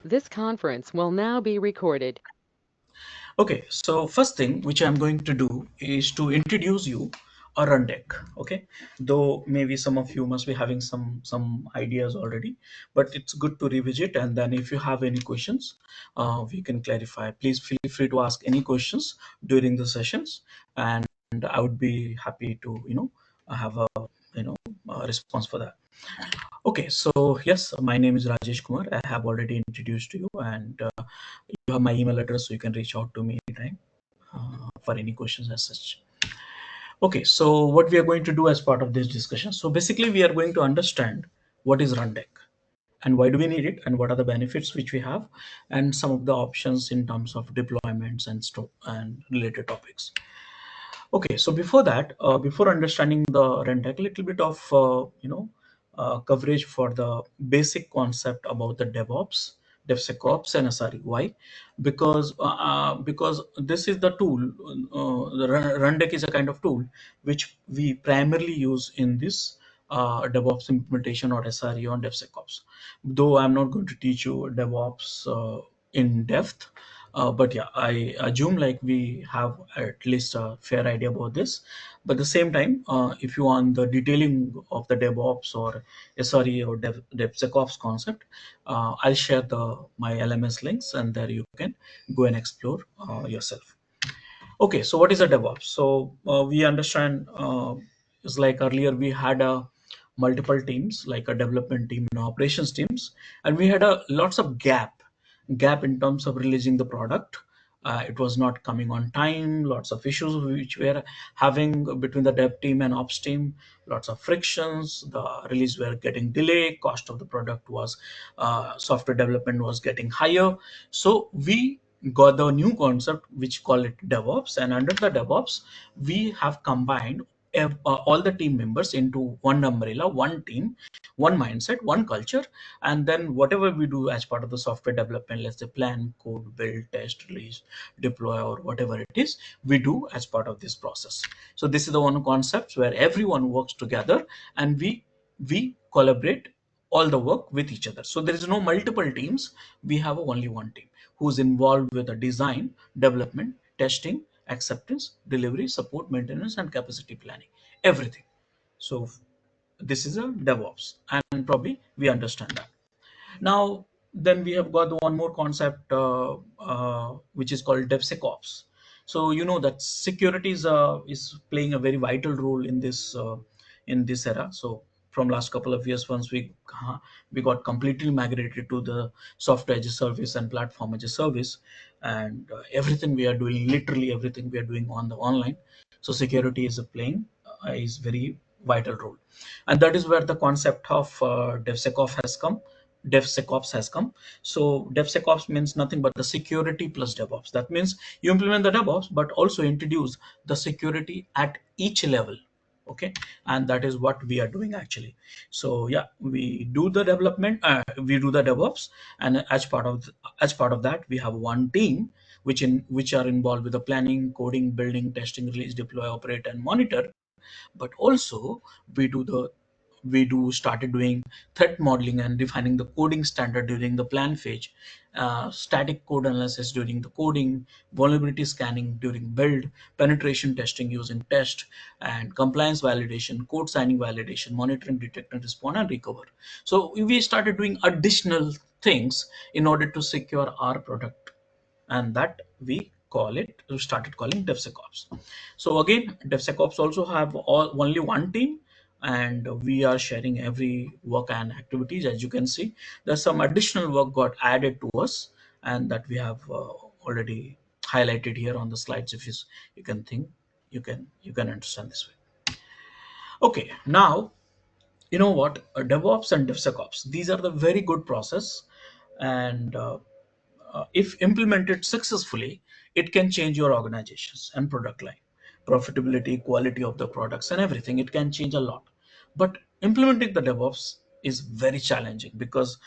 This conference will now be recorded. Okay, so first thing which I'm going to do is to introduce you a Rundeck. Okay, though maybe some of you must be having some ideas already, but it's good to revisit. And then if you have any questions, we can clarify. Please feel free to ask any questions during the sessions, and I would be happy to have a you know a response for that. Okay, so yes, my name is Rajesh Kumar. I have already introduced you, and you have my email address, so you can reach out to me anytime for any questions as such. Okay, so what we are going to do as part of this discussion. So basically, we are going to understand what is Rundeck and why do we need it, and what are the benefits which we have, and some of the options in terms of deployments and related topics. Okay, so before that, before understanding the Rundeck, a little bit of coverage for the basic concept about the DevOps, DevSecOps, and SRE. Why? Because this is the tool. The Rundeck is a kind of tool which we primarily use in this DevOps implementation or SRE on DevSecOps. Though I'm not going to teach you DevOps in depth, but yeah, I assume like we have at least a fair idea about this. But at the same time, if you want the detailing of the DevOps or SRE or DevSecOps concept, I'll share the my LMS links, and there you can go and explore yourself. Okay, so what is a DevOps? So we understand it's like earlier we had a multiple teams like a development team and operations teams, and we had a lots of gap in terms of releasing the product. It was not coming on time, lots of issues which we were having between the dev team and ops team, lots of frictions, the release were getting delayed, cost of the product was software development was getting higher. So we got the new concept which call it DevOps, and under the DevOps we have combined all the team members into one umbrella, one team, one mindset, one culture, and then whatever we do as part of the software development, let's say plan, code, build, test, release, deploy, or whatever it is, we do as part of this process. So this is the one concept where everyone works together, and we collaborate all the work with each other. So there is no multiple teams, we have only one team who's involved with the design, development, testing, acceptance, delivery, support, maintenance, and capacity planning, everything. So this is a DevOps, and probably we understand that. Now, then we have got one more concept which is called DevSecOps. So you know that security is playing a very vital role in this era. So from last couple of years, once we got completely migrated to the software as a service and platform as a service, and everything we are doing, literally everything we are doing on the online. So security is playing is very vital role, and that is where the concept of DevSecOps has come. So DevSecOps means nothing but the security plus DevOps. That means you implement the DevOps, but also introduce the security at each level. Okay, and that is what we are doing actually. So yeah, we do the development, we do the DevOps, and as part of that, we have one team which are involved with the planning, coding, building, testing, release, deploy, operate, and monitor. But also we do the we do started doing threat modeling and defining the coding standard during the plan phase, static code analysis during the coding, vulnerability scanning during build, penetration testing using test, and compliance validation, code signing validation, monitoring, detect and respond, and recover. So we started doing additional things in order to secure our product, and that we started calling DevSecOps. So again, DevSecOps also have only one team, and we are sharing every work and activities. As you can see, there's some additional work got added to us, and that we have already highlighted here on the slides. If you can think, you can understand this way. Okay, now you know what, DevOps and DevSecOps, these are the very good process, and if implemented successfully, it can change your organizations and product line, profitability, quality of the products, and everything. It can change a lot. But implementing the DevOps is very challenging because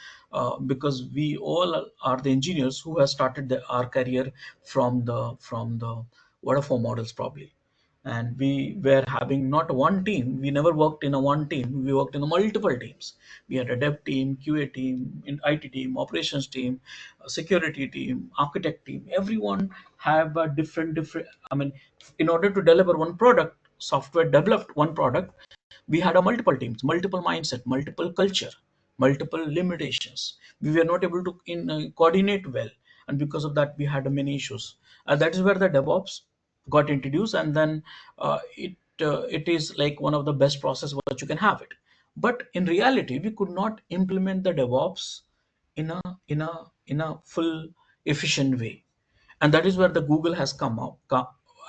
we all are the engineers who have started our career from the waterfall models probably. and we were having not one team. We never worked in a one team. We worked in a multiple teams. We had a dev team, QA team, in IT team, operations team, a security team, architect team. Everyone have a different. I mean, in order to deliver one product, software developed one product, we had a multiple teams, multiple mindset, multiple culture, multiple limitations. We were not able to coordinate well, and because of that we had many issues. That is where the DevOps got introduced, and then it is like one of the best process what you can have it. But in reality we could not implement the DevOps in a full efficient way, and that is where the Google has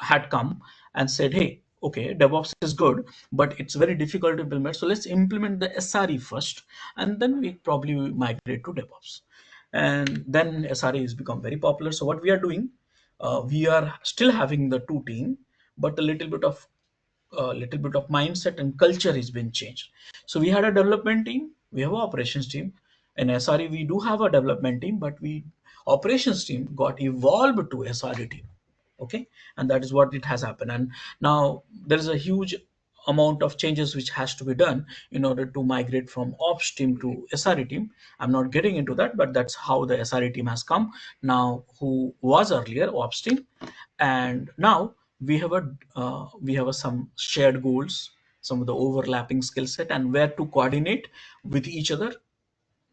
had come and said, hey, okay, DevOps is good, but it's very difficult to implement, so let's implement the SRE first, and then we probably migrate to DevOps. And then SRE has become very popular. So what we are doing, we are still having the two team, but a little bit of mindset and culture has been changed. So we had a development team, we have an operations team. In SRE, we do have a development team, but we operations team got evolved to SRE team. Okay, and that is what it has happened. And now there is a huge amount of changes which has to be done in order to migrate from ops team to SRE team. I'm not getting into that, but that's how the SRE team has come now, who was earlier ops team. And now we have some shared goals, some of the overlapping skill set, and where to coordinate with each other,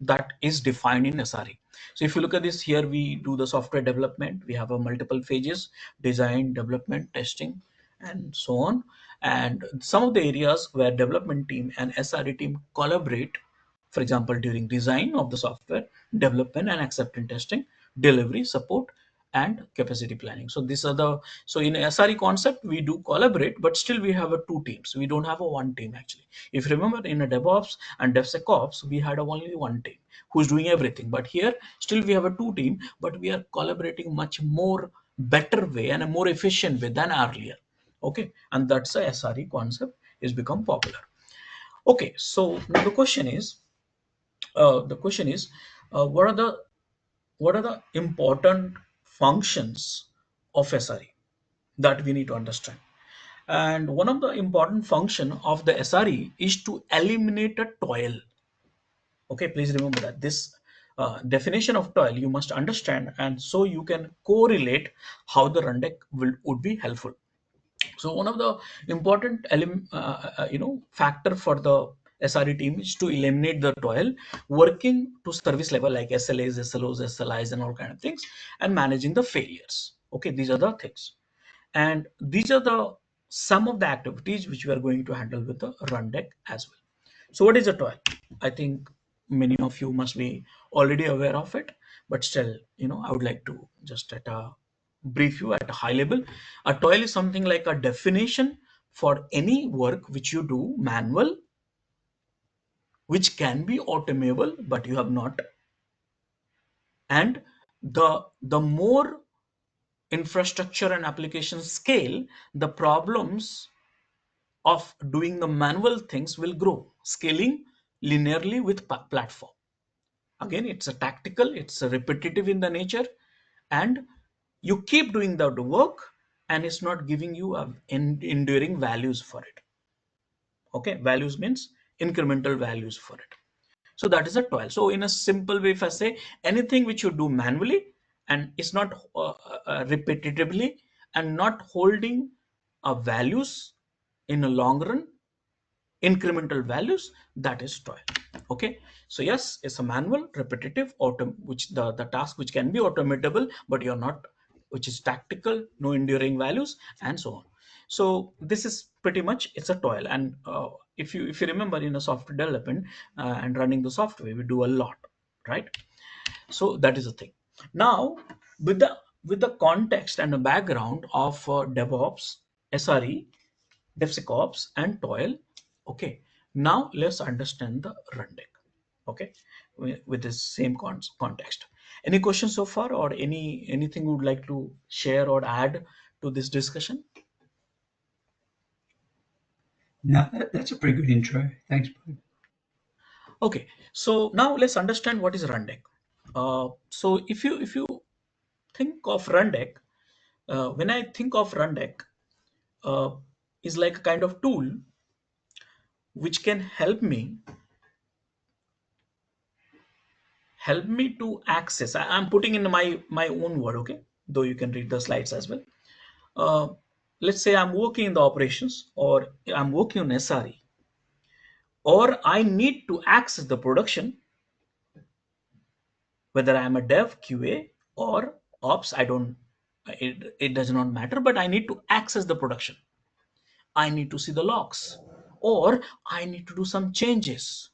that is defined in SRE. So if you look at this here, we do the software development. We have a multiple phases: design, development, testing, and so on. And some of the areas where development team and SRE team collaborate, for example, during design of the software, development and acceptance testing, delivery, support, and capacity planning. So these are the, so in SRE concept we do collaborate, but still we have a two teams. We don't have a one team actually. If you remember, in a DevOps and DevSecOps, we had only one team who's doing everything. But here, still we have a two team, but we are collaborating much more better way and a more efficient way than earlier. Okay, and that's a SRE concept is become popular. Okay, so now the question is, what are the important functions of SRE that we need to understand? And one of the important function of the SRE is to eliminate a toil. Okay, please remember that this definition of toil you must understand, and so you can correlate how the Rundeck would be helpful. So one of the important factor for the SRE team is to eliminate the toil, working to service level like SLAs, SLOs, SLIs, and all kind of things, and managing the failures. Okay, these are the things, and these are the some of the activities which we are going to handle with the Rundeck as well. So what is a toil? I think many of you must be already aware of it, but still, I would like to just at a brief you at a high level. A toil is something like a definition for any work which you do manual, which can be automable, but you have not. And the more infrastructure and application scale, the problems of doing the manual things will grow, scaling linearly with platform. Again, it's a tactical, it's a repetitive in the nature, and you keep doing the work, and it's not giving you enduring values for it. Okay, values means incremental values for it. So that is a toil. So in a simple way, if I say anything which you do manually and it's not repetitively and not holding values in a long run, incremental values, that is toil. Okay, so yes, it's a manual, repetitive, which the task which can be automatable, but you're not, which is tactical, no enduring values, and so on. So this is pretty much, it's a toil. And if you remember, in a software development and running the software, we do a lot, right? So that is the thing. Now, with the context and the background of DevOps, SRE, DevSecOps, and toil. Okay, now let's understand the Rundeck. Okay, with this same context. Any questions so far, or anything you would like to share or add to this discussion? No, that's a pretty good intro. Thanks, Bud. Okay, so now let's understand what is Rundeck. So if you think of Rundeck, when I think of Rundeck, is like a kind of tool which can help me to access. I'm putting in my own word, okay, though you can read the slides as well. uh, let's say I'm working in the operations, or I'm working on SRE, or I need to access the production, whether I'm a dev, QA, or ops. I don't, it does not matter, but I need to access the production. I need to see the logs, or I need to do some changes.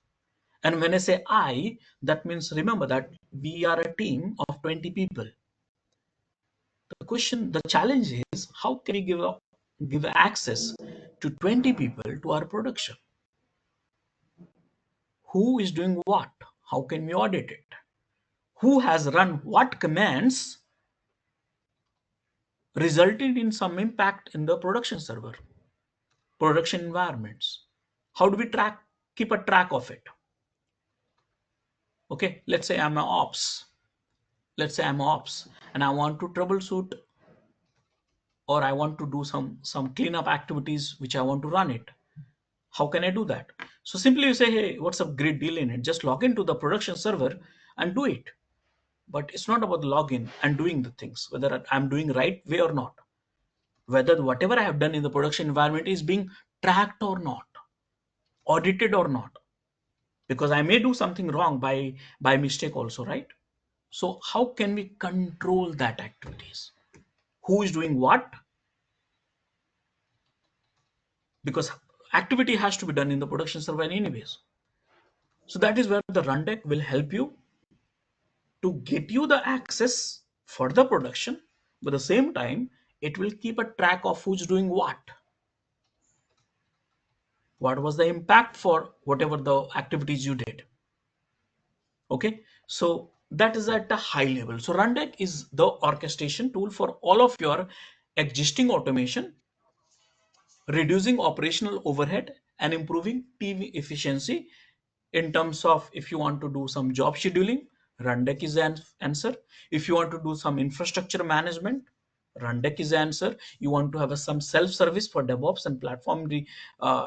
And when I say I, that means remember that we are a team of 20 people. The challenge is, how can we give access to 20 people to our production? Who is doing what? How can we audit it? Who has run what commands resulted in some impact in the production server, production environments? How do we keep a track of it? Okay, let's say I'm a ops. Let's say I'm ops and I want to troubleshoot, or I want to do some cleanup activities which I want to run it. How can I do that? So simply you say, hey, what's a great deal in it? Just log into the production server and do it. But it's not about the login and doing the things, whether I'm doing right way or not, whether whatever I have done in the production environment is being tracked or not, audited or not, because I may do something wrong by mistake also, right? So how can we control that activities? Who is doing what? Because activity has to be done in the production server anyways. So that is where the Rundeck will help you to get you the access for the production, but at the same time it will keep a track of who's doing what was the impact for whatever the activities you did. Okay, so that is at a high level. So Rundeck is the orchestration tool for all of your existing automation, reducing operational overhead and improving team efficiency. In terms of, if you want to do some job scheduling, Rundeck is an answer. If you want to do some infrastructure management, Rundeck is the answer. You want to have some self-service for DevOps and platform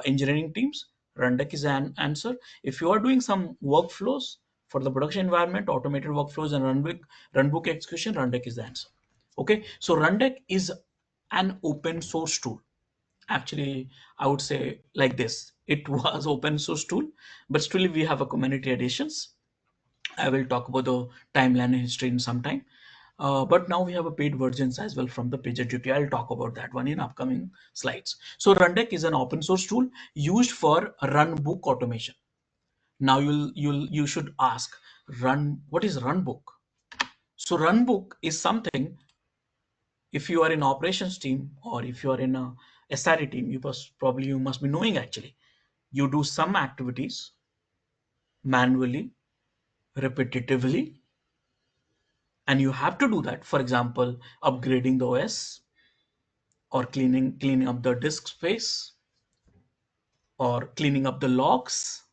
engineering teams, Rundeck is an answer. If you are doing some workflows for the production environment, automated workflows and runbook execution, Rundeck is the answer. Okay, so Rundeck is an open source tool. Actually, I would say like this: it was open source tool, but still we have a community editions. I will talk about the timeline and history in some time. But now we have a paid versions as well from the PagerDuty. I'll talk about that one in upcoming slides. So Rundeck is an open source tool used for runbook automation. Now you should ask, what is runbook? So runbook is something, if you are in operations team or if you are in a SRE team, you must be knowing. Actually, you do some activities manually, repetitively, and you have to do that. For example, upgrading the OS, or cleaning up the disk space, or cleaning up the logs,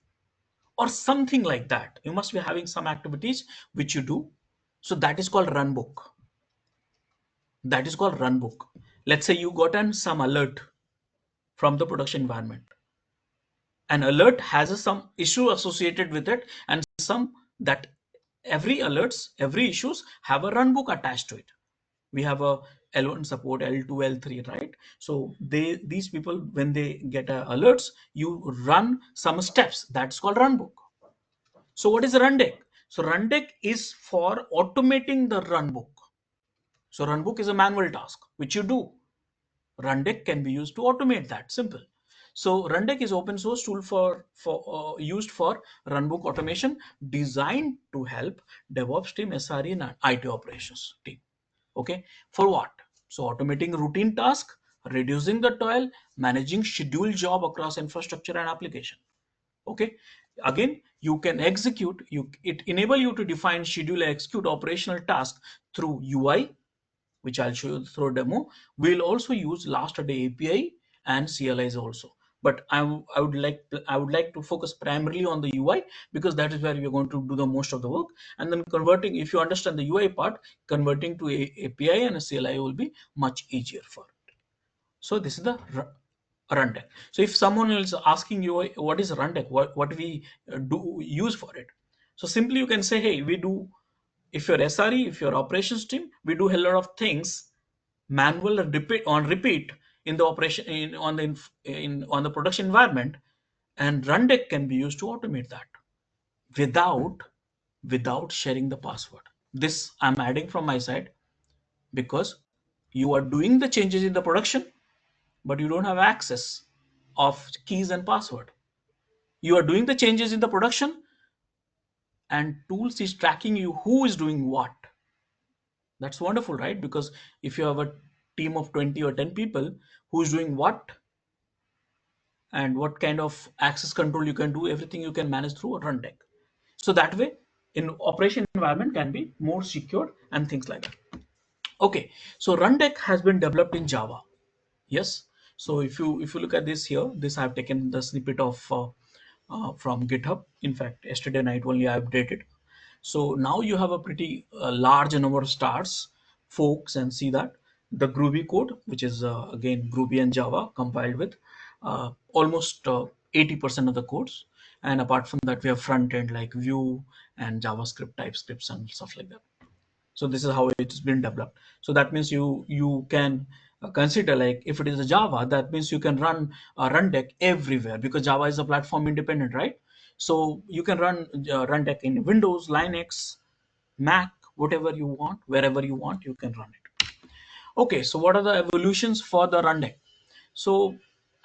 or something like that. You must be having some activities which you do. So that is called runbook. That is called runbook. Let's say you got some alert from the production environment. An alert has some issue associated with it, and some that every issues have a runbook attached to it. We have a L1 support, L2, L3, right? So these people, when they get alerts, you run some steps. That's called runbook. So what is a Rundeck? So Rundeck is for automating the runbook. So runbook is a manual task which you do. Rundeck can be used to automate that. Simple. So Rundeck is open source tool for used for runbook automation, designed to help DevOps team, SRE, and IT operations team. Okay, for what? So automating routine task, reducing the toil, managing scheduled job across infrastructure and application. Okay, again, you can execute. It enable you to define, schedule, and execute operational task through UI, which I'll show you through a demo. We'll also use last day API and CLIs also. But I would like to focus primarily on the UI, because that is where we're going to do the most of the work. And then converting, if you understand the UI part, converting to API and a CLI will be much easier for it. So this is the Rundeck. So if someone is asking you what is Rundeck, what we do use for it, so simply you can say, hey, we do, if you're SRE, if you're operations team, we do a lot of things manual and repeat in the operation on the production environment, and Rundeck can be used to automate that without sharing the password. This I'm adding from my side because you are doing the changes in the production, but you don't have access of keys and password. You are doing the changes in the production and tools is tracking you who is doing what. That's wonderful, right? Because if you have a team of 20 or 10 people, who is doing what and what kind of access control you can do, everything you can manage through a Rundeck. So that way, in operation environment can be more secure and things like that. Okay, so Rundeck has been developed in Java. Yes. So if you look at this here, this I've taken the snippet of from GitHub. In fact, yesterday night only I updated. So now you have a pretty large number of stars, folks, and see that the Groovy code, which is again Groovy and Java compiled with almost 80% of the codes. And apart from that, we have front end like Vue and JavaScript, TypeScripts, and stuff like that. So this is how it's been developed. So that means you can consider, like, if it is a Java, that means you can run Rundeck everywhere, because Java is a platform independent, right? So you can run Rundeck in Windows, Linux, Mac, whatever you want, wherever you want, you can run it. Okay, so what are the evolutions for the Rundeck? So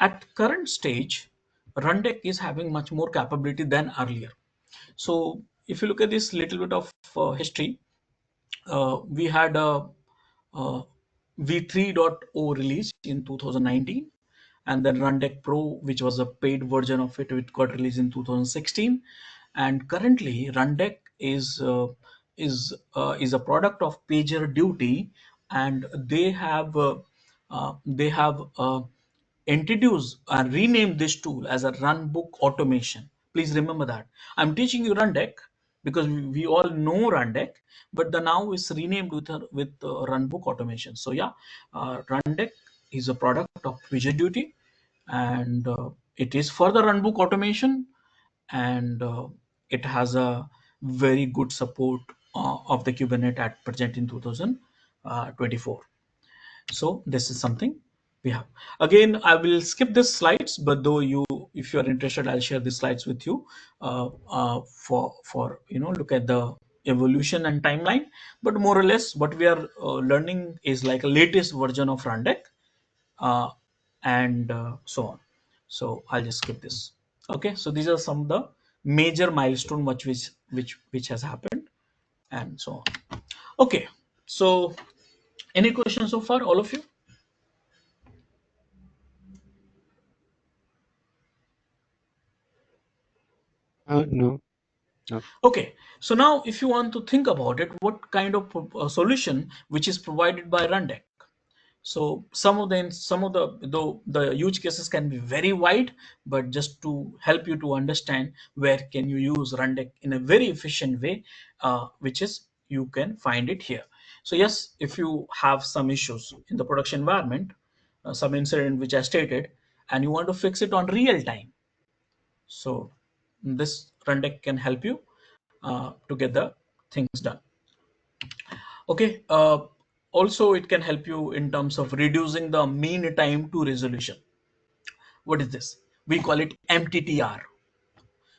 at current stage, Rundeck is having much more capability than earlier. So if you look at this little bit of history, we had a, v3.0 release in 2019, and then Rundeck Pro, which was a paid version of it, which got released in 2016. And currently, Rundeck is a product of PagerDuty, and they have introduce and rename this tool as a runbook automation. Please remember that I'm teaching you Rundeck because we all know Rundeck, but the now is renamed with runbook automation. So yeah, Rundeck is a product of PagerDuty, and it is for the runbook automation, and it has a very good support of the Kubernetes at present in 2024. So this is something we have. Again, I will skip this slides, but though if you are interested, I'll share these slides with you for look at the evolution and timeline. But more or less, what we are learning is like a latest version of Rundeck, and so on. So I'll just skip this. Okay, so these are some of the major milestone which has happened, and so on. Okay, so any questions so far, all of you? No, no. Okay, so now if you want to think about it, what kind of solution which is provided by Rundeck? So some of the use cases can be very wide, but just to help you to understand where can you use Rundeck in a very efficient way, which is you can find it here. So yes, if you have some issues in the production environment, some incident which I stated, and you want to fix it on real time, so this Rundeck can help you to get the things done. Okay. Also, it can help you in terms of reducing the mean time to resolution. What is this? We call it MTTR.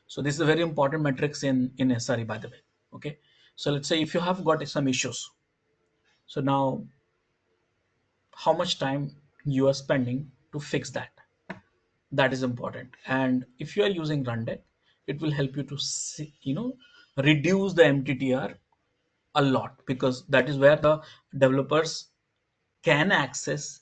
So this is a very important metrics in SRE, by the way. Okay. So let's say if you have got some issues. So now, how much time you are spending to fix that? That is important. And if you are using Rundeck, it will help you to reduce the MTTR a lot, because that is where the developers can access,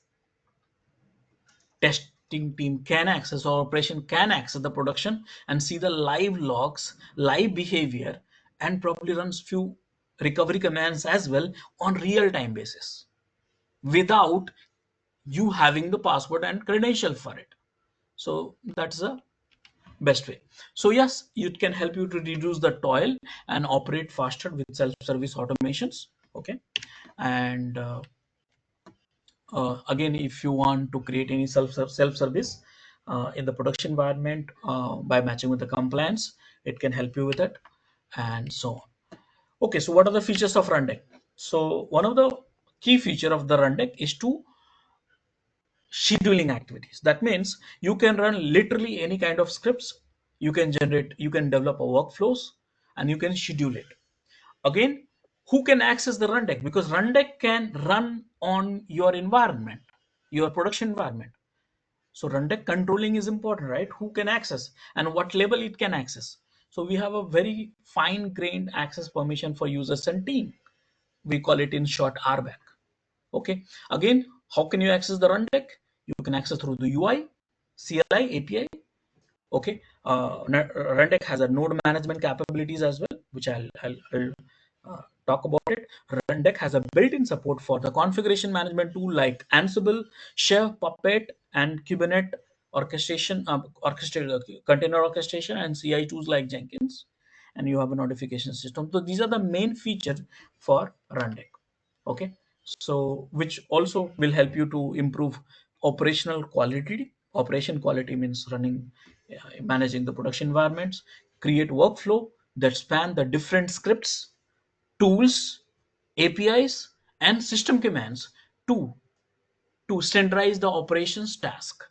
testing team can access, or operation can access the production and see the live logs, live behavior, and probably runs few recovery commands as well on real time basis without you having the password and credential for it. So that's the best way. So yes, it can help you to reduce the toil and operate faster with self-service automations. Okay. And again, if you want to create any self-service, in the production environment by matching with the compliance. It can help you with it, and so on. Okay, so what are the features of Rundeck? So one of the key feature of the Rundeck is to scheduling activities. That means you can run literally any kind of scripts. You can generate, you can develop a workflows, and you can schedule it. Again, who can access the Rundeck? Because Rundeck can run on your environment, your production environment. So Rundeck controlling is important, right? Who can access and what level it can access. So we have a very fine-grained access permission for users and team. We call it in short RBAC. Okay. Again, how can you access the Rundeck? You can access through the UI, CLI, API. Okay. Rundeck has a node management capabilities as well, which I'll talk about it. Rundeck has a built-in support for the configuration management tool like Ansible, Chef, Puppet, and Kubernetes orchestration, container orchestration, and CI tools like Jenkins. And you have a notification system. So these are the main features for Rundeck. Okay, so which also will help you to improve operational quality. Operation quality means running, managing the production environments, create workflow that span the different scripts, tools, APIs, and system commands to standardize the operations task,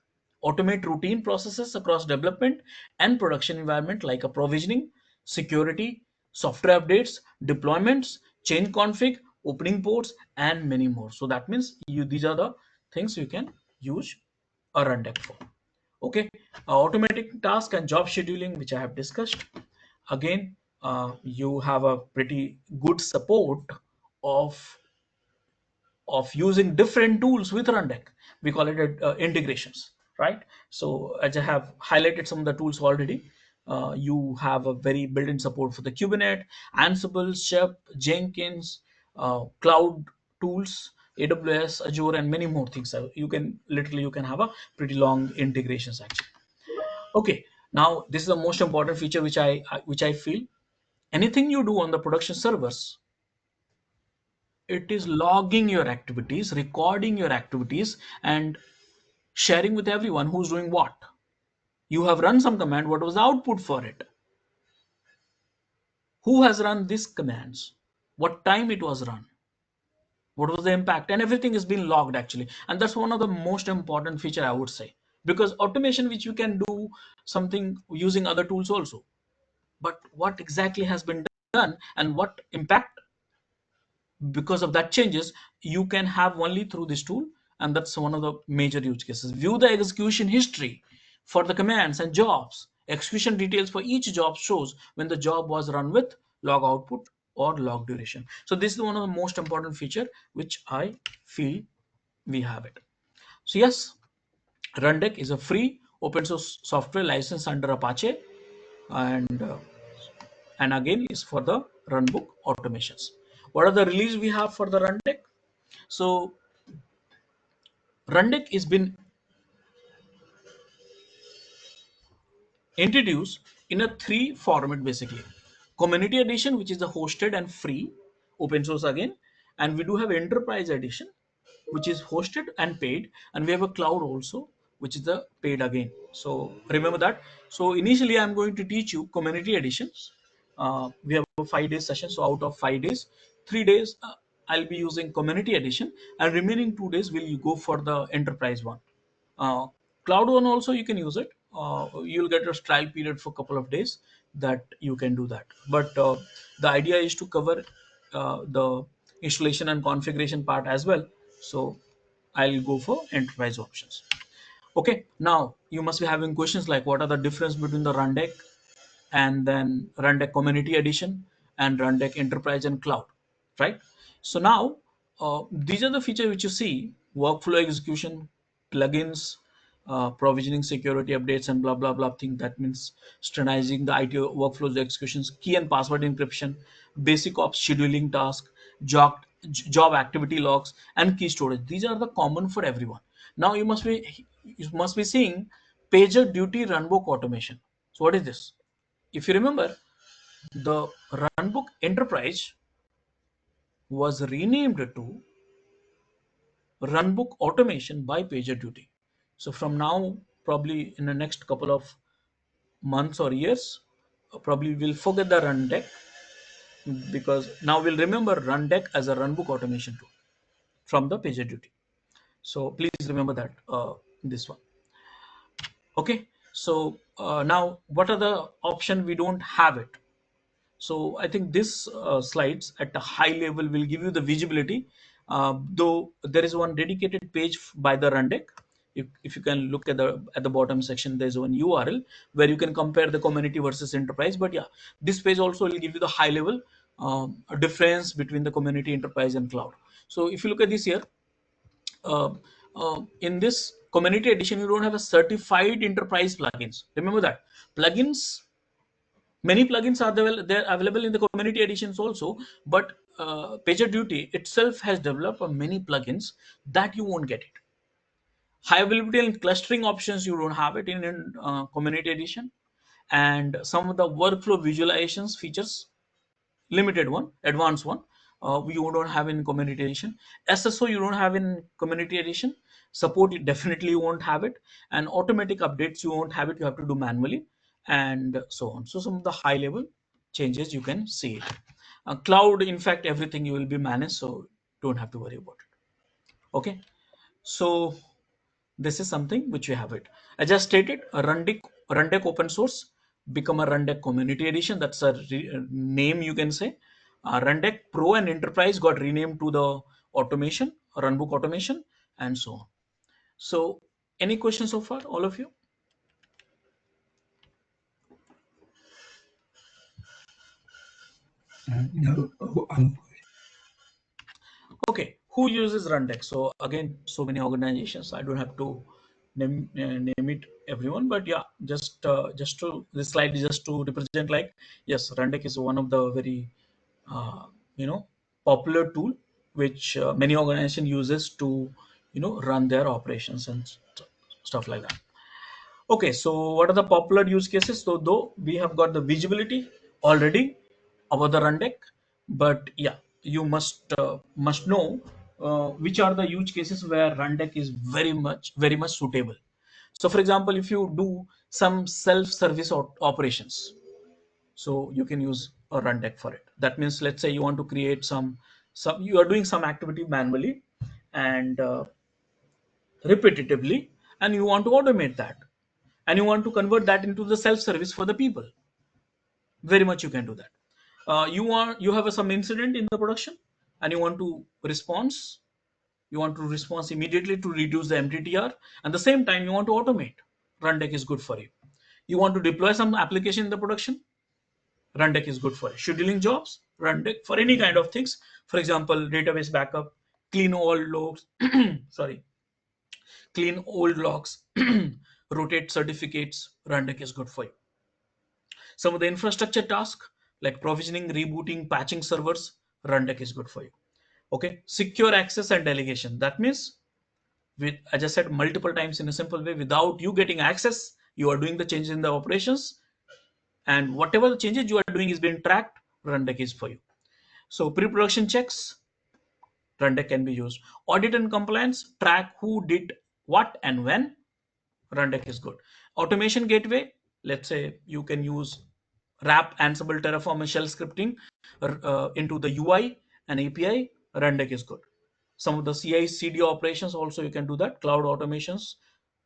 automate routine processes across development and production environment like a provisioning, security, software updates, deployments, change config, opening ports, and many more. So that means these are the things you can use a Rundeck for. Okay, automatic task and job scheduling, which I have discussed. Again, you have a pretty good support of using different tools with Rundeck. We call it integrations, right? So as I have highlighted some of the tools already, you have a very built-in support for the Kubernetes, Ansible, Chef, Jenkins, cloud tools, AWS, Azure, and many more things. So you can have a pretty long integrations actually. Okay, now this is the most important feature which I feel. Anything you do on the production servers, it is logging your activities, recording your activities, and sharing with everyone who's doing what. You have run some command, what was the output for it? Who has run these commands? What time it was run? What was the impact? And everything is being logged actually. And that's one of the most important feature I would say. Because automation, which you can do something using other tools also. But what exactly has been done and what impact because of that changes, you can have only through this tool. And that's one of the major use cases. View the execution history for the commands and jobs. Execution details for each job shows when the job was run with log output or log duration. So this is one of the most important feature which I feel we have it. So yes, Rundeck is a free open source software licensed under Apache, and again is for the runbook automations. What are the release we have for the Rundeck? So Rundeck has been introduced in a three format basically. Community edition, which is the hosted and free, open source again, and we do have enterprise edition, which is hosted and paid, and we have a cloud also, which is the paid again. So remember that. So initially, I'm going to teach you community editions. We have a 5 day session, so out of 5 days, 3 days I'll be using community edition, and remaining 2 days will go for the enterprise one. Uh, Cloud one also you can use it. You'll get a trial period for a couple of days that you can do that. But the idea is to cover the installation and configuration part as well. So I'll go for enterprise options. Okay, now you must be having questions like what are the difference between the Rundeck and then Rundeck Community Edition and Rundeck Enterprise and Cloud, right? So now these are the features which you see: workflow execution, plugins, provisioning, security updates, and blah blah blah thing. That means standardizing the IT workflows, executions, key and password encryption, basic ops scheduling task, job activity logs, and key storage. These are the common for everyone. Now you must be seeing PagerDuty runbook automation. So what is this? If you remember, the Runbook Enterprise was renamed to Runbook Automation by PagerDuty. So from now, probably in the next couple of months or years, probably we'll forget the Rundeck, because now we'll remember Rundeck as a runbook automation tool from the PagerDuty. So please remember that this one. Okay. So now what are the option we don't have it? So I think this slides at a high level will give you the visibility. Though there is one dedicated page by the Rundeck. If you can look at the bottom section, there's one URL where you can compare the community versus enterprise. But yeah, this page also will give you the high level difference between the community, enterprise, and cloud. So if you look at this here, uh, in this community edition, you don't have a certified enterprise plugins. Remember that plugins, many plugins are they're available in the community editions also, but PagerDuty itself has developed many plugins that you won't get it. High availability and clustering options, you don't have it in community edition, and some of the workflow visualizations features, limited one, advanced one, you don't have in community edition. SSO you don't have in community edition. Support you definitely won't have it, and automatic updates you won't have it. You have to do manually, and so on. So some of the high level changes you can see it. Cloud, in fact, everything you will be managed, so don't have to worry about it. Okay, so this is something which we have it. I just stated a Rundeck open source become a Rundeck community edition. That's a name you can say. Rundeck Pro and Enterprise got renamed to the automation, runbook automation, and so on. So any questions so far, all of you? No, Okay, who uses Rundeck? So again, so many organizations. I don't have to name it everyone, but yeah, just to this slide is just to represent, like, yes, Rundeck is one of the very uh, popular tool which many organization uses to run their operations and stuff like that. Okay, so what are the popular use cases? So though we have got the visibility already about the Rundeck, but yeah, you must know which are the use cases where Rundeck is very much suitable. So for example, if you do some self-service operations, so you can use a Rundeck for it. That means, let's say you want to create some you are doing some activity manually and repetitively, and you want to automate that, and you want to convert that into the self-service for the people. Very much you can do that. You have some incident in the production, and you want to respond immediately to reduce the mttr, and the same time you want to automate. Rundeck is good for you. You want to deploy some application in the production, Rundeck is good for it. Scheduling jobs, Rundeck for any kind of things. For example, database backup, clean old logs, sorry, clean old logs, rotate certificates. Rundeck is good for you. Some of the infrastructure tasks like provisioning, rebooting, patching servers, Rundeck is good for you. Okay, secure access and delegation. That means, I just said multiple times in a simple way, without you getting access, you are doing the changes in the operations, and whatever the changes you are doing is being tracked. Rundeck is for you. So pre-production checks, Rundeck can be used. Audit and compliance, track who did what and when. Rundeck is good. Automation gateway, let's say you can use wrap, Ansible, Terraform, and shell scripting into the UI and API. Rundeck is good. Some of the CI/CD operations also you can do that. Cloud automations,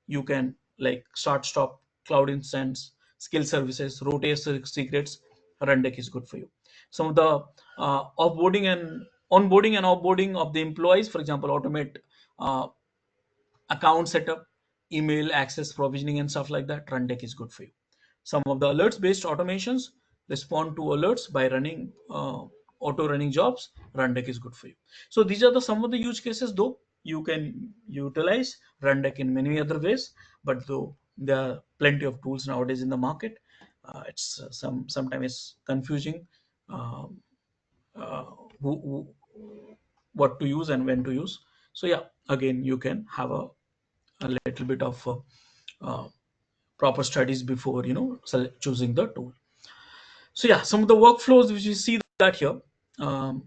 you can like start, stop, cloud instance, skill services, rotate secrets. Rundeck is good for you. Some of the offboarding and onboarding and offboarding of the employees, for example, automate uh, account setup, email access, provisioning, and stuff like that. Rundeck is good for you. Some of the alerts based automations, respond to alerts by running auto running jobs. Rundeck is good for you. So these are some of the use cases. Though you can utilize Rundeck in many other ways, but though there are plenty of tools nowadays in the market, it's sometimes it's confusing uh, uh, what to use and when to use. So yeah, again, you can have a little bit of uh, proper studies before choosing the tool. So yeah, some of the workflows which you see that here.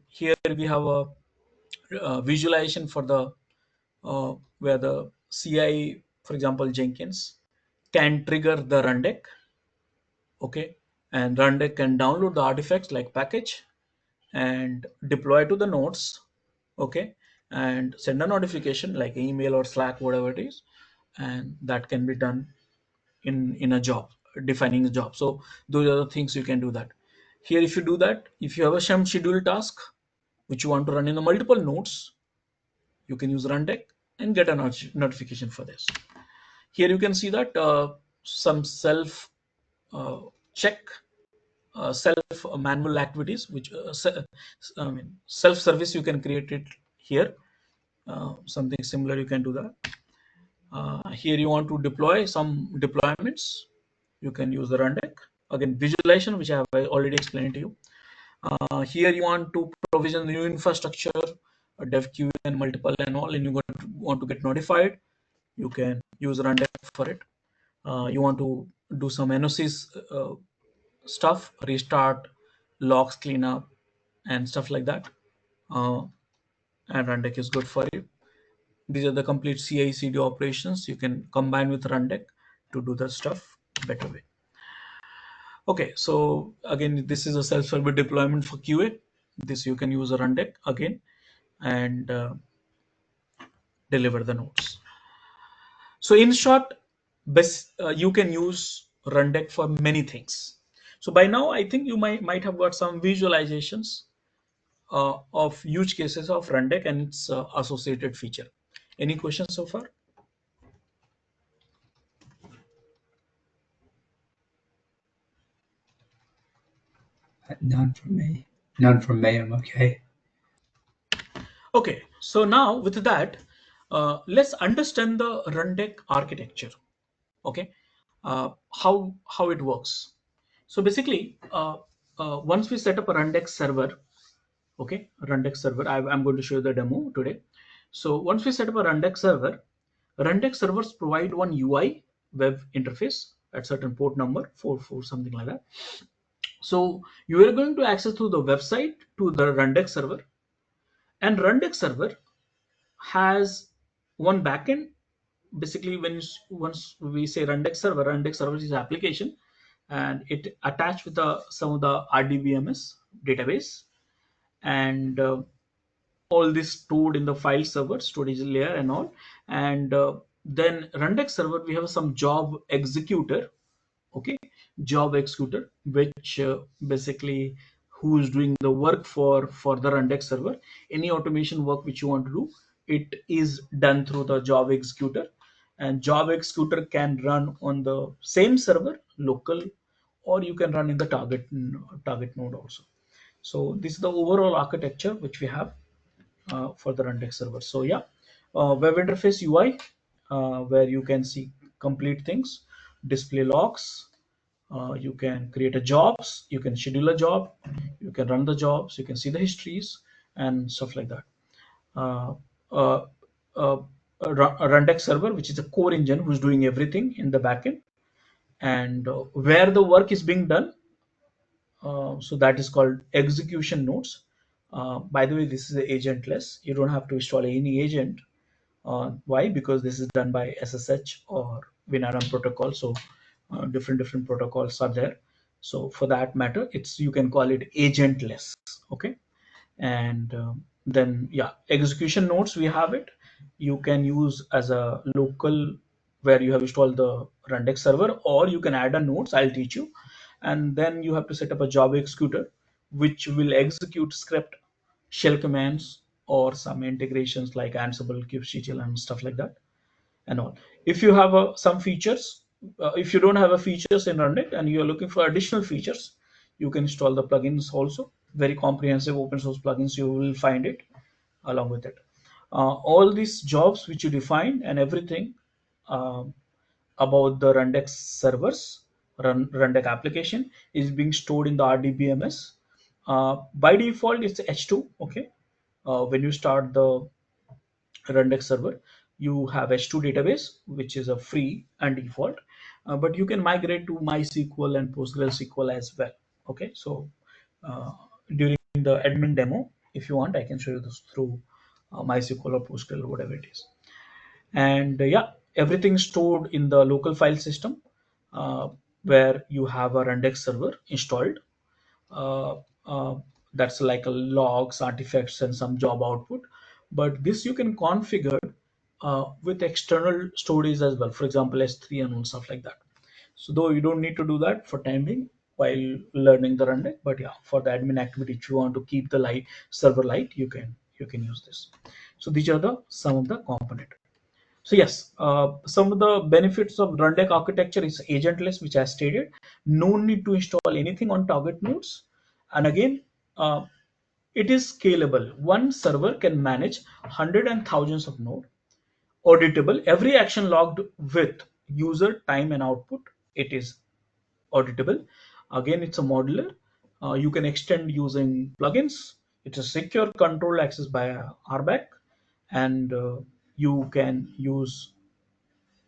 Here we have a visualization for the where the CI, for example, Jenkins, can trigger the Rundeck, okay, and Rundeck can download the artifacts like package and deploy to the nodes, okay, and send a notification like email or Slack, whatever it is, and that can be done in a job, defining a job. So those are the things you can do that. Here, if you do that, if you have some scheduled task which you want to run in the multiple nodes, you can use Rundeck and get a notification for this. Here you can see that some self check, self manual activities, which self service, you can create it here. Something similar, you can do that. Here you want to deploy some deployments, you can use the Rundeck. Again, visualization, which I have already explained to you. Here you want to provision the new infrastructure, dev queue and multiple and all, and you want to get notified, you can use Rundeck for it. You want to do some NOCs stuff, restart, logs cleanup, and stuff like that. And Rundeck is good for you. These are the complete CI/CD operations. You can combine with Rundeck to do the stuff better way. Okay, so again, this is a self-server deployment for QA. This you can use a Rundeck again and deliver the nodes. So in short, you can use Rundeck for many things. So by now, I think you might have got some visualizations of use cases of Rundeck and its associated feature. Any questions so far? None from me. None from me. I'm okay. Okay, so now with that, let's understand the Rundeck architecture. Okay, how it works. So basically, once we set up a Rundeck server, okay, Rundeck server, I'm going to show you the demo today. So once we set up a Rundeck servers provide one UI web interface at certain port number 44, something like that. So you are going to access through the website to the Rundeck server, and Rundeck server has one backend. Basically, once we say Rundeck server is application, and it attached with some of the RDBMS database, and all this stored in the file server, storage layer, and all. And then Rundeck server, we have some job executor, okay, job executor, which basically who is doing the work for the Rundeck server. Any automation work which you want to do, it is done through the job executor, and job executor can run on the same server local, or you can run in the target node also. So this is the overall architecture which we have for the Rundeck server. So yeah, web interface UI, where you can see complete things, display logs, you can create a jobs, you can schedule a job, you can run the jobs, you can see the histories and stuff like that. uh, uh, uh, a Rundeck server, which is a core engine who's doing everything in the backend, and where the work is being done, so that is called execution nodes. By the way, this is agentless. You don't have to install any agent. Why? Because this is done by SSH or WinRM protocol. So different protocols are there. So for that matter, you can call it agentless. Okay, and then yeah, execution nodes, we have it. You can use as a local where you have installed the Rundeck server, or you can add a nodes. I'll teach you. And then you have to set up a job executor which will execute script, shell commands, or some integrations like Ansible, kubectl, and stuff like that and all. If you have some features, if you don't have a features in Rundeck and you're looking for additional features, you can install the plugins also. Very comprehensive open source plugins, you will find it along with it. All these jobs which you define and everything uh, about the Rundeck servers, Rundeck application is being stored in the RDBMS. By default, it's H2. Okay, when you start the Rundeck server, you have H2 database, which is a free and default, but you can migrate to MySQL and PostgreSQL as well. Okay, so uh, during the admin demo, if you want, I can show you this through MySQL or PostgreSQL or whatever it is. And yeah, everything stored in the local file system, where you have a Rundeck server installed. uh, uh, that's like a logs, artifacts, and some job output. But this you can configure with external storage as well, for example S3 and stuff like that. So though you don't need to do that for time being while learning the Rundeck, but yeah, for the admin activity, if you want to keep the light server light, you can use this. So these are the some of the component. So yes, some of the benefits of Rundeck architecture is agentless, which I stated. No need to install anything on target nodes. And again, uh, it is scalable. One server can manage hundreds and thousands of nodes. Auditable. Every action logged with user time and output. It is auditable. Again, it's a modular. You can extend using plugins. It's a secure control access by RBAC, and you can use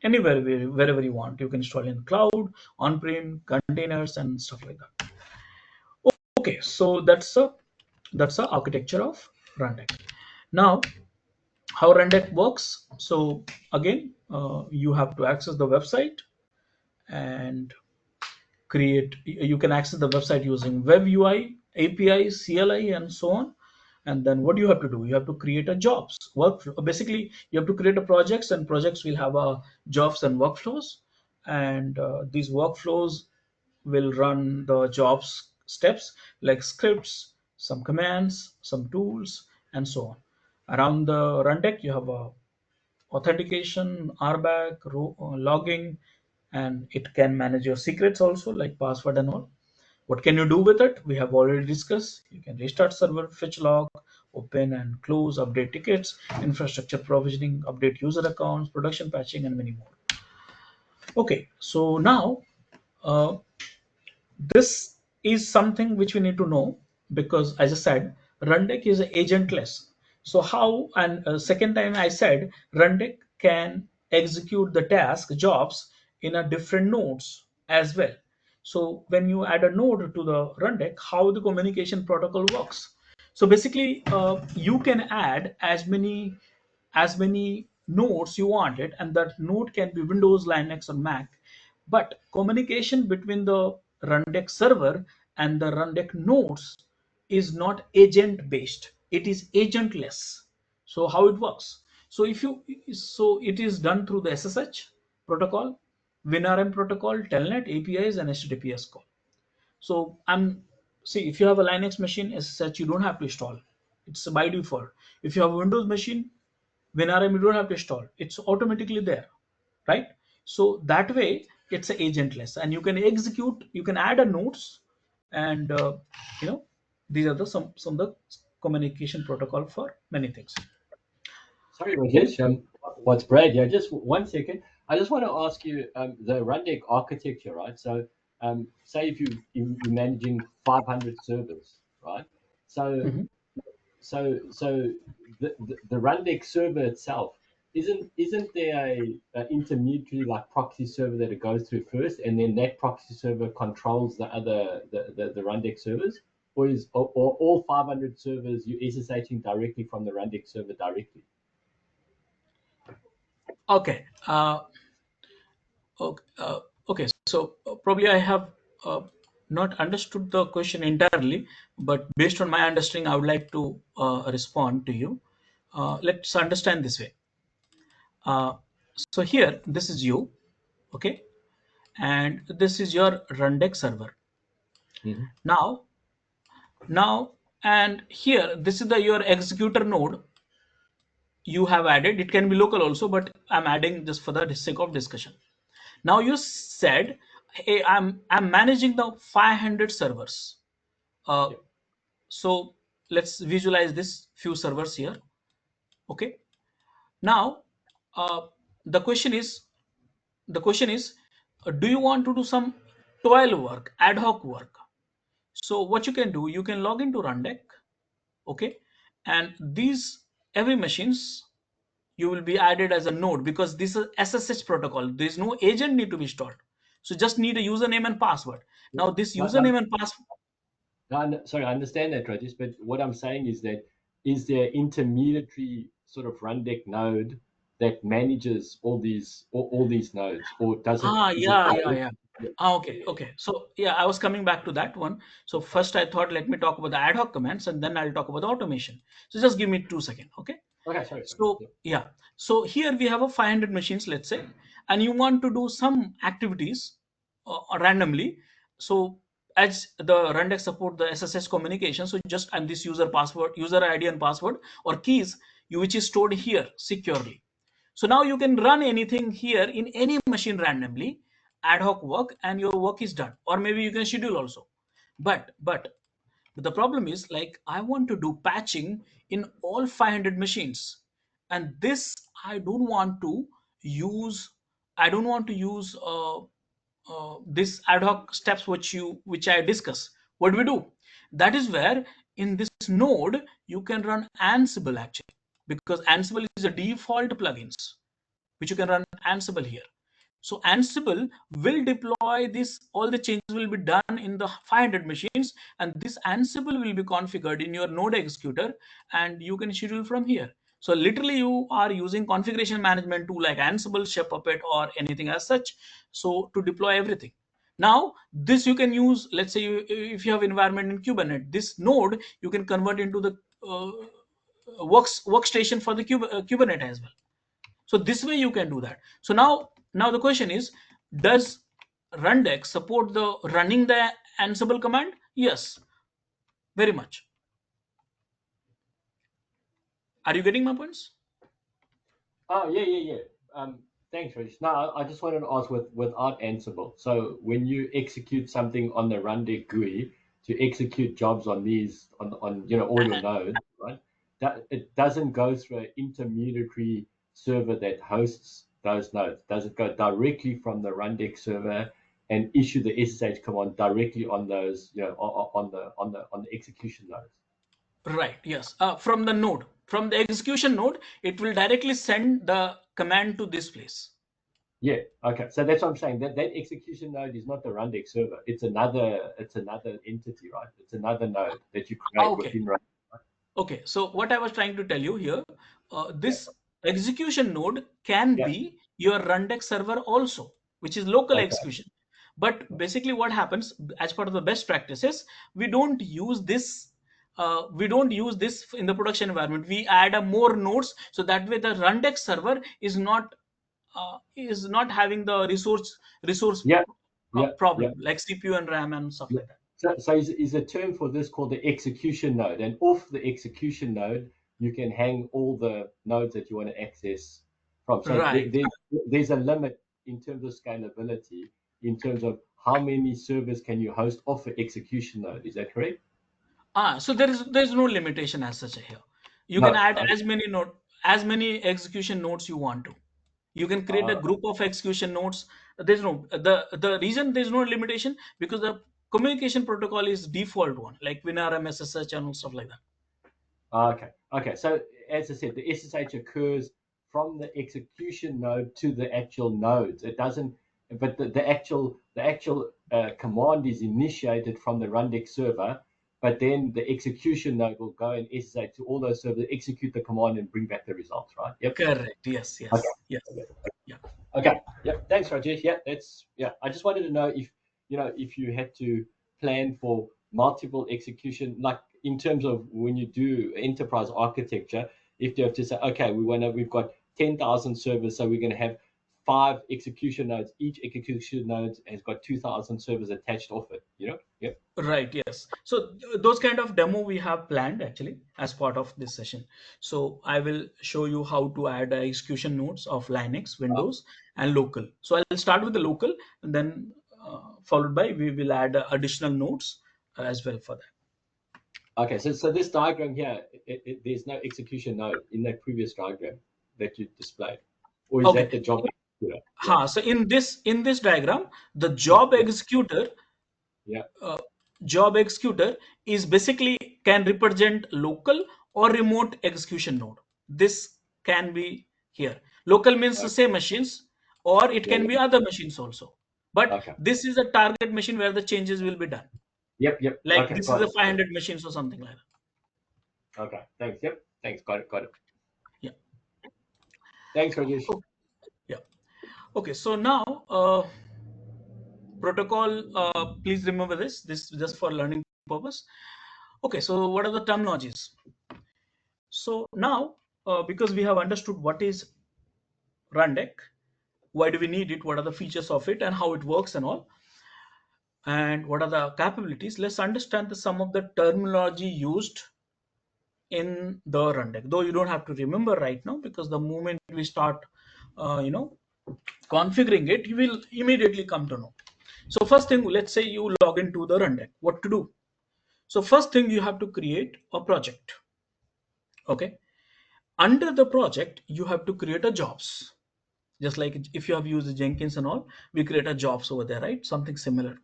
anywhere wherever you want. You can install in cloud, on-prem, containers, and stuff like that. Okay, so that's the architecture of Rundeck. Now, how Rundeck works? So again, you have to access the website and create. You can access the website using web UI, API, CLI, and so on. And then what you have to do, you have to create a jobs workflow. Basically, you have to create a projects, and projects will have a jobs and workflows. And these workflows will run the jobs steps like scripts, some commands, some tools, and so on. Around the Rundeck, you have a authentication, RBAC, logging, and it can manage your secrets also, like password and all. What can you do with it? We have already discussed. You can restart server, fetch log, open and close, update tickets, infrastructure provisioning, update user accounts, production patching, and many more. Okay, so now uh, this is something which we need to know, because as I said, Rundeck is agentless. So how, and second time I said Rundeck can execute the task jobs in a different nodes as well. So when you add a node to the Rundeck, how the communication protocol works. So basically, you can add as many nodes you want it, and that node can be Windows, Linux, or Mac. But communication between the Rundeck server and the Rundeck nodes is not agent based, it is agentless. So how it works? So if you so it is done through the SSH protocol, WinRM protocol, telnet, APIs, and HTTPS call. So I'm see, if you have a Linux machine, SSH you don't have to install, it's by default. If you have a Windows machine, WinRM you don't have to install, it's automatically there, right? So that way it's agentless, and you can execute, you can add a nodes, and you know these are the some of the communication protocol for many things. Sorry, Rajesh. What's Brad? Yeah, just 1 second. I just want to ask you the Rundeck architecture, right? So, say if you're managing 500 servers, right? So, Mhm. so the Rundeck server itself isn't there a intermediary like proxy server that it goes through first, and then that proxy server controls the other the Rundeck servers, or all 500 servers you SSHing directly from the Rundeck server directly? Okay. Okay. Okay. So probably I have not understood the question entirely, but based on my understanding, I would like to respond to you. Let's understand this way. Uh, so here, this is you, okay, and this is your Rundeck server. Mhm. Now, and here, this is the your executor node you have added. It can be local also, but I'm adding just for the sake of discussion. Now you said, hey, I'm managing the 500 servers. Uh, Yep. so let's visualize this few servers here. Okay. Now, uh, the question is, do you want to do some toil work, ad hoc work? So what you can do, you can log into Rundeck, okay, and these every machines you will be added as a node, because this is SSH protocol. There is no agent need to be installed. So just need a username and password. Now this No, username and password. sorry, I understand that, Rajesh, but what I'm saying is that is there intermediary sort of Rundeck node that manages all these nodes, or does it? Yeah. Okay. So yeah, I was coming back to that one. So first I thought, let me talk about the ad hoc commands and then I'll talk about the automation. So just give me 2 seconds, okay? Okay, sorry. So yeah, so here we have a 500 machines, let's say, and you want to do some activities randomly. So as the Rundeck support the SSH communication, so just and this user password, user ID and password or keys, which is stored here securely. So now you can run anything here in any machine randomly, ad hoc work, and your work is done. Or maybe you can schedule also. But the problem is, like, I want to do patching in all 500 machines, and this I don't want to use. I don't want to use this ad hoc steps which I discuss. What do we do? That is where in this node you can run Ansible actually, because Ansible is a default plugins which you can run Ansible here. So Ansible will deploy this, all the changes will be done in the 500 machines, and this Ansible will be configured in your node executor, and you can schedule from here. So literally you are using configuration management tool like Ansible, Chef Puppet, or anything as such, so to deploy everything. Now this you can use, let's say if you have environment in Kubernetes, this node you can convert into the workstation for the Kubernetes as well. So this way you can do that. So now the question is, does Rundeck support the running the Ansible command? Yes, very much. Are you getting my points? Oh yeah. Thanks, Rich. No, I just wanted to ask without Ansible. So when you execute something on the Rundeck GUI to execute jobs on these on all your nodes, right? That it doesn't go through an intermediary server that hosts those nodes. Does it go directly from the Rundeck server and issue the SSH command directly on those, on the execution nodes? Right. Yes. From the node, from the execution node, it will directly send the command to this place. Yeah. Okay. So that's what I'm saying. That execution node is not the Rundeck server. It's another entity, right? It's another node that you create within Rundeck. Okay. So what I was trying to tell you here, this execution node can be your Rundeck server also, which is local execution. But basically, what happens as part of the best practices, we don't use this. We don't use this in the production environment. We add a more nodes, so that way the Rundeck server is not having the resource problem like CPU and RAM and stuff like that. So is a term for this called the execution node, and off the execution node you can hang all the nodes that you want to access from. So there's a limit in terms of scalability, in terms of how many servers can you host off the execution node. Is that correct? So there's no limitation as such here. You can add as many execution nodes you want to. You can create a group of execution nodes. There's no the reason there's no limitation, because the communication protocol is default one, like WinRM, SSH, and stuff like that. Okay. So as I said, the SSH occurs from the execution node to the actual nodes. It doesn't, but the actual command is initiated from the Rundeck server, but then the execution node will go and SSH to all those servers, execute the command, and bring back the results, right? Yep. Correct. Yes. Okay. Yes. Yeah. Okay. Yep. Thanks, Rajesh. I just wanted to know if you had to plan for multiple execution, like in terms of when you do enterprise architecture, if you have to say, okay, we've got 10,000 servers, so we're going to have 5 execution nodes. Each execution node has got 2,000 servers attached off it. Yep. Right. Yes. So those kind of demo we have planned actually as part of this session. So I will show you how to add execution nodes of Linux, Windows, and local. So I'll start with the local, and then followed by we will add additional nodes as well for that. Okay. So this diagram here, there's no execution node in that previous diagram that you displayed, or is that the job executor? Yeah. So in this diagram, the job executor. Job executor is basically can represent local or remote execution node. This can be here. Local means the same machines, or it can be other machines also. But this is a target machine where the changes will be done. Yep. Like this is the 500 machines or something like that. Okay. Thanks. Yep. Thanks. Got it. Yeah. Thanks, Rajesh. Yeah. Okay. So now protocol. Please remember this. This is just for learning purpose. Okay. So what are the terminologies? So now, because we have understood what is Rundeck, why do we need it, what are the features of it, and how it works and all, and what are the capabilities, let's understand some of the terminology used in the Rundeck. Though you don't have to remember right now, because the moment we start, configuring it, you will immediately come to know. So first thing, let's say you log into the Rundeck. What to do? So first thing, you have to create a project. Okay. Under the project, you have to create a jobs. Just like if you have used Jenkins and all, we create a jobs over there, right? Something similar.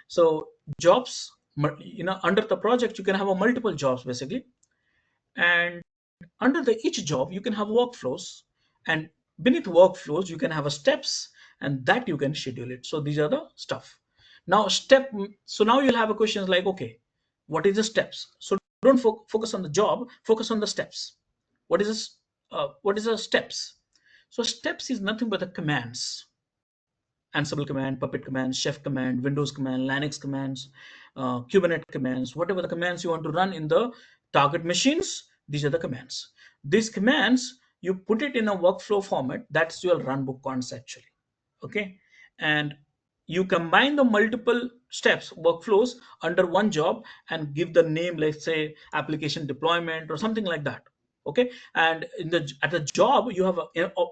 So jobs, under the project, you can have a multiple jobs basically, and under the each job you can have workflows, and beneath workflows you can have a steps, and that you can schedule it. So these are the stuff. Now so now you'll have a questions like, okay, what is the steps? So don't focus on the job, focus on the steps. What is this? What is the steps? So steps is nothing but the commands. Ansible command, Puppet command, Chef command, Windows command, Linux commands, Kubernetes commands, whatever the commands you want to run in the target machines, these are the commands. These commands, you put it in a workflow format, that's your runbook conceptually. Okay. And you combine the multiple steps, workflows under one job and give the name, let's say application deployment or something like that. Okay. And at the job, you have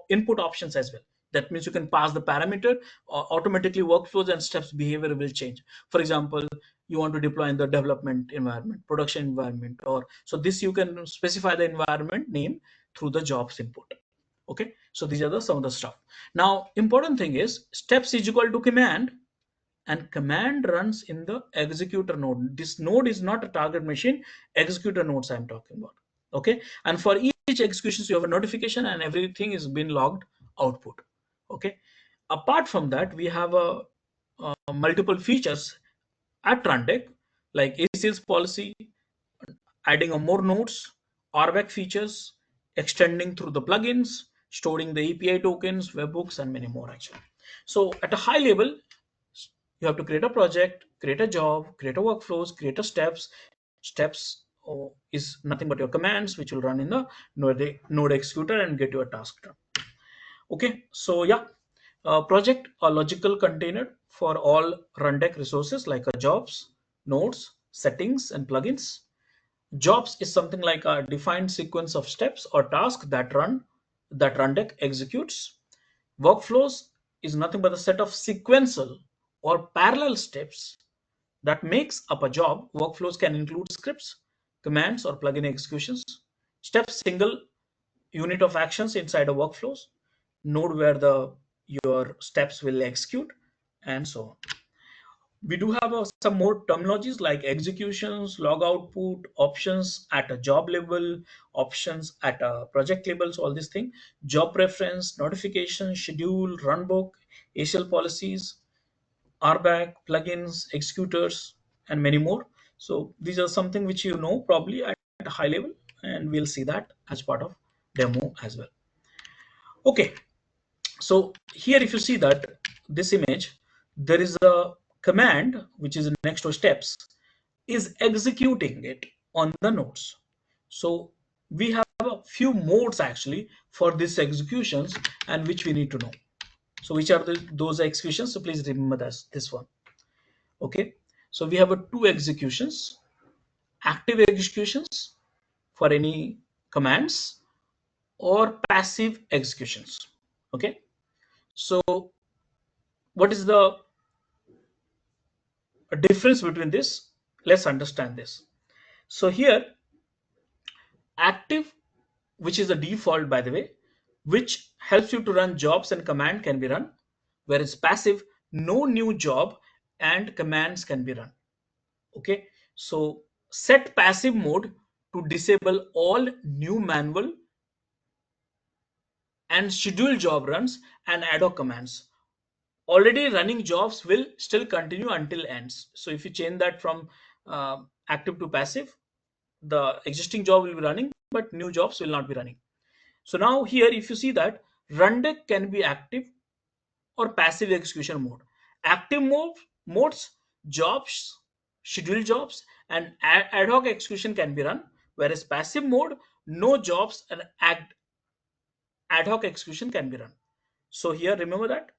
input options as well. That means you can pass the parameter, automatically workflows and steps behavior will change. For example, you want to deploy in the development environment, production environment, or so this you can specify the environment name through the jobs input. Okay, so these are some of the stuff. Now, important thing is steps is equal to command, and command runs in the executor node. This node is not a target machine, executor nodes I'm talking about. Okay, and for each execution, you have a notification and everything is been logged output. Okay, apart from that, we have a multiple features at Rundeck, like ACL's policy, adding a more nodes, RBAC features, extending through the plugins, storing the API tokens, webhooks, and many more actually. So at a high level, you have to create a project, create a job, create a workflows, create a steps. Steps is nothing but your commands, which will run in the node executor and get your task done. Okay, so yeah, project a logical container for all Rundeck resources like a jobs, nodes, settings, and plugins. Jobs is something like a defined sequence of steps or tasks that Rundeck executes. Workflows is nothing but a set of sequential or parallel steps that makes up a job. Workflows can include scripts, commands, or plugin executions. Steps, single unit of actions inside a workflows. Node where your steps will execute, and so on. We do have some more terminologies like executions, log output, options at a job level, options at a project level. So all these things, job preference, notification, schedule, runbook, ACL policies, RBAC, plugins, executors, and many more. So these are something which you know probably at a high level, and we'll see that as part of demo as well. Okay, so here if you see that this image, there is a command which is next to steps is executing it on the nodes. So we have a few modes actually for these executions, and which we need to know. So which are those executions? So please remember this one. Okay, so we have two executions: active executions for any commands, or passive executions. Okay, so what is the difference between this? Let's understand this. So here, active, which is the default by the way, which helps you to run jobs and command can be run, whereas passive, no new job and commands can be run. Okay, so set passive mode to disable all new manual and schedule job runs and ad hoc commands. Already running jobs will still continue until ends. So if you change that from active to passive, the existing job will be running, but new jobs will not be running. So now here, if you see that Rundeck can be active or passive execution mode. Active modes, jobs, scheduled jobs, and ad hoc execution can be run, whereas passive mode, no jobs and ad hoc execution can be run. So here remember that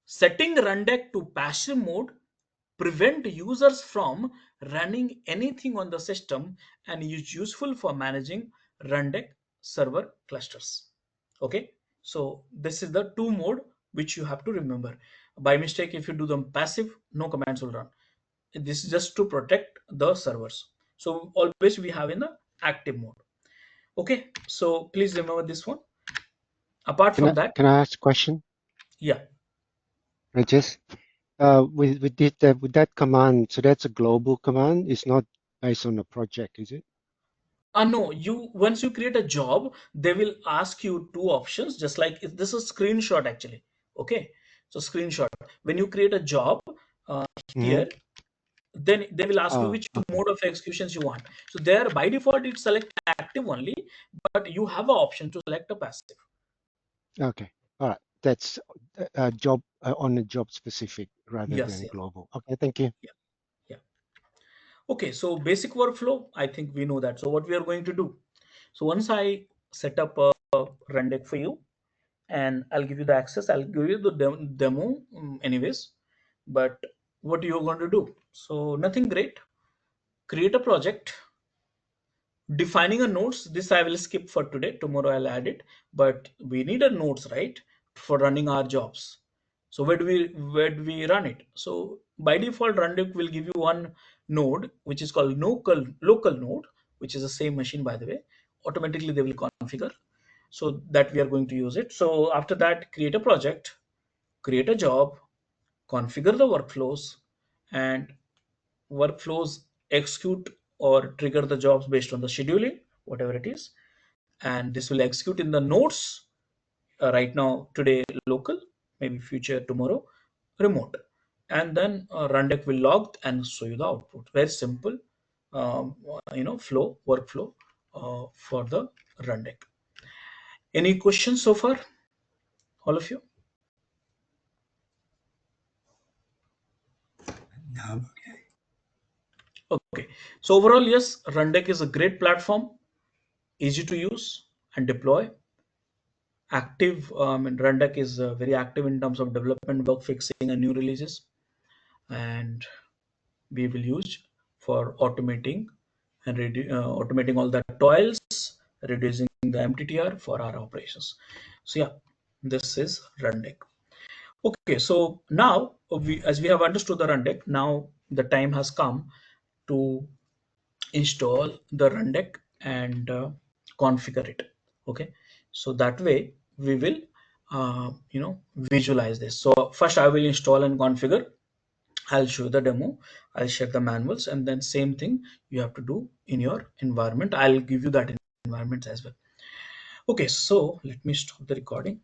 setting Rundeck to passive mode prevent users from running anything on the system and is useful for managing Rundeck server clusters. Okay, so this is the two mode which you have to remember. By mistake, if you do them passive, no commands will run. This is just to protect the servers. So always we have in the active mode. Okay, so please remember this one. Apart from that, Can I ask a question? yeah. I just with that command, so that's a global command. It's not based on a project, is it? No, you once you create a job, they will ask you two options, just like if this is screenshot actually. Okay, so screenshot. When you create a job Mm-hmm. here, then they will ask you Oh, which okay. mode of executions you want. So there by default it select active only, but you have an option to select a passive. Okay. All right. That's a job on a job specific rather Yes, than yeah, global. Okay. Thank you. yeah, yeah. Okay, so basic workflow, I think we know that. So what we are going to do? So once I set up a Rundeck for you, and I'll give you the access. I'll give you the demo anyways. But what you're going to do? So nothing great. Create a project. Defining a nodes. This I will skip for today. Tomorrow I'll add it. But we need a nodes, right, for running our jobs. So where do we run it? So by default, Rundeck will give you one node which is called local node, which is the same machine by the way. Automatically they will configure. So that we are going to use it. So after that, create a project, create a job, configure the workflows, and workflows execute or trigger the jobs based on the scheduling, whatever it is. And this will execute in the nodes right now, today local, maybe future tomorrow remote. And then Rundeck will log and show you the output. Very simple, workflow for the Rundeck. Any questions so far, all of you? No, I'm okay. Okay, so overall, yes, Rundeck is a great platform, easy to use and deploy. Active, and Rundeck is very active in terms of development, bug fixing, and new releases. And we will use for automating and automating all the toils, reducing the MTTR for our operations. So yeah, this is Rundeck. Okay, so now as we have understood the Rundeck, now the time has come to install the Rundeck and configure it. Okay, so that way we will visualize this. So first I will install and configure. I'll show the demo, I'll share the manuals, and then same thing you have to do in your environment. I'll give you that environment as well. Okay, so let me stop the recording.